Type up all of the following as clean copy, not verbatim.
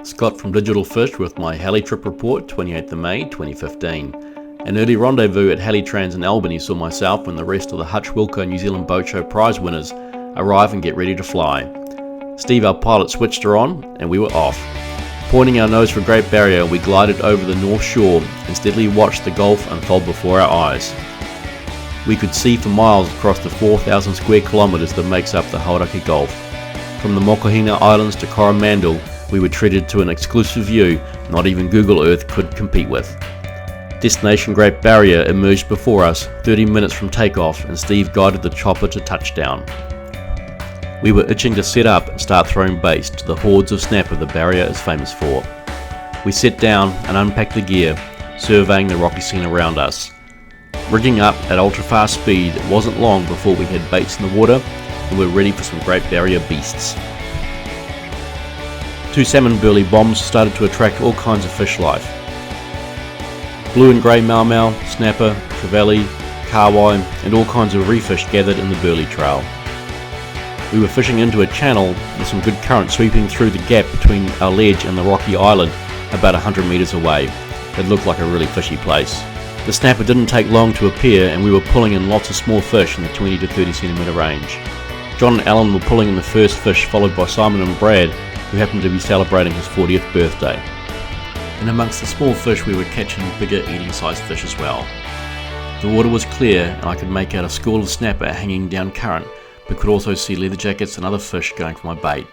Scott from Digital Fish with my Heli trip report, 28th of May 2015. An early rendezvous at Heli-Trans in Albany saw myself and the rest of the Hutchwilco New Zealand Boat Show prize winners arrive and get ready to fly. Steve, our pilot, switched her on and we were off. Pointing our nose for Great Barrier, we glided over the north shore and steadily watched the Gulf unfold before our eyes. We could see for miles across the 4,000 square kilometres that makes up the Hauraki Gulf. From the Mokohina Islands to Coromandel, we were treated to an exclusive view not even Google Earth could compete with. Destination Great Barrier emerged before us 30 minutes from takeoff, and Steve guided the chopper to touchdown. We were itching to set up and start throwing baits to the hordes of snapper the barrier is famous for. We sat down and unpacked the gear, surveying the rocky scene around us. Rigging up at ultra-fast speed, it wasn't long before we had baits in the water and were ready for some Great Barrier beasts. 2 salmon burley bombs started to attract all kinds of fish life. Blue and grey mau-mau, snapper, trevally, kahawai and all kinds of reef fish gathered in the burley trail. We were fishing into a channel with some good current sweeping through the gap between our ledge and the rocky island about 100 metres away. It looked like a really fishy place. The snapper didn't take long to appear and we were pulling in lots of small fish in the 20 to 30 centimetre range. John and Alan were pulling in the first fish, followed by Simon and Brad, who happened to be celebrating his 40th birthday. And amongst the small fish we were catching bigger eating sized fish as well. The water was clear and I could make out a school of snapper hanging down current, but could also see leatherjackets and other fish going for my bait.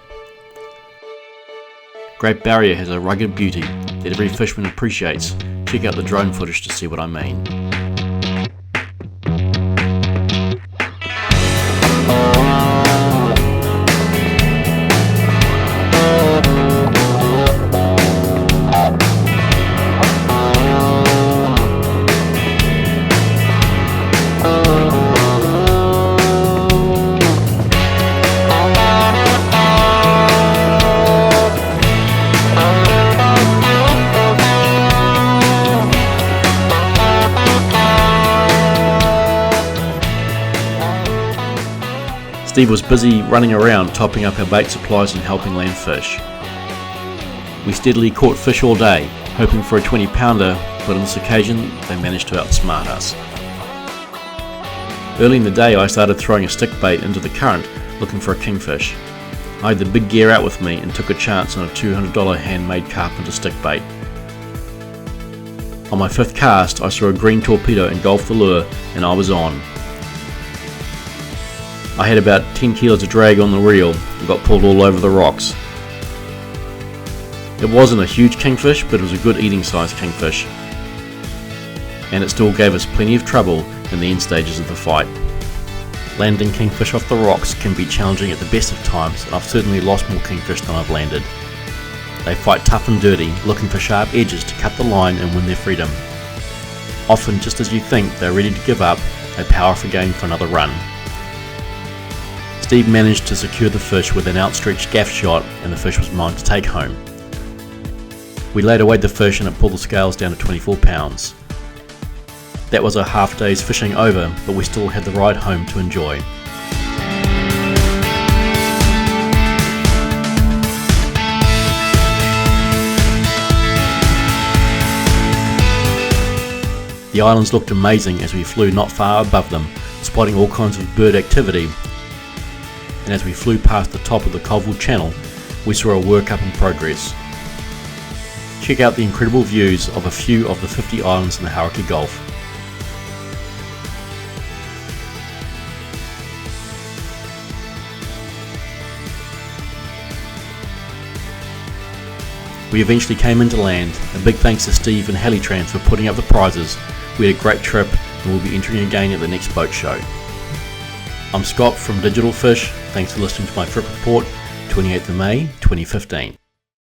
Great Barrier has a rugged beauty that every fisherman appreciates. Check out the drone footage to see what I mean. Steve was busy running around topping up our bait supplies and helping land fish. We steadily caught fish all day, hoping for a 20-pounder, but on this occasion they managed to outsmart us. Early in the day I started throwing a stickbait into the current looking for a kingfish. I had the big gear out with me and took a chance on a $200 handmade carpenter stickbait. On my 5th cast I saw a green torpedo engulf the lure and I was on. I had about 10 kilos of drag on the reel and got pulled all over the rocks. It wasn't a huge kingfish, but it was a good eating sized kingfish. And it still gave us plenty of trouble in the end stages of the fight. Landing kingfish off the rocks can be challenging at the best of times, and I've certainly lost more kingfish than I've landed. They fight tough and dirty, looking for sharp edges to cut the line and win their freedom. Often just as you think they're ready to give up, they power off again for another run. Steve managed to secure the fish with an outstretched gaff shot and the fish was mine to take home. We later weighed the fish and it pulled the scales down to 24 pounds. That was our half day's fishing over, but we still had the ride home to enjoy. The islands looked amazing as we flew not far above them, spotting all kinds of bird activity. And as we flew past the top of the Colville Channel, we saw a workup in progress. Check out the incredible views of a few of the 50 islands in the Hauraki Gulf. We eventually came into land. A big thanks to Steve and Heli-Trans for putting up the prizes. We had a great trip and we'll be entering again at the next boat show. I'm Scott from Digital Fish. Thanks for listening to my trip report, 28th of May 2015.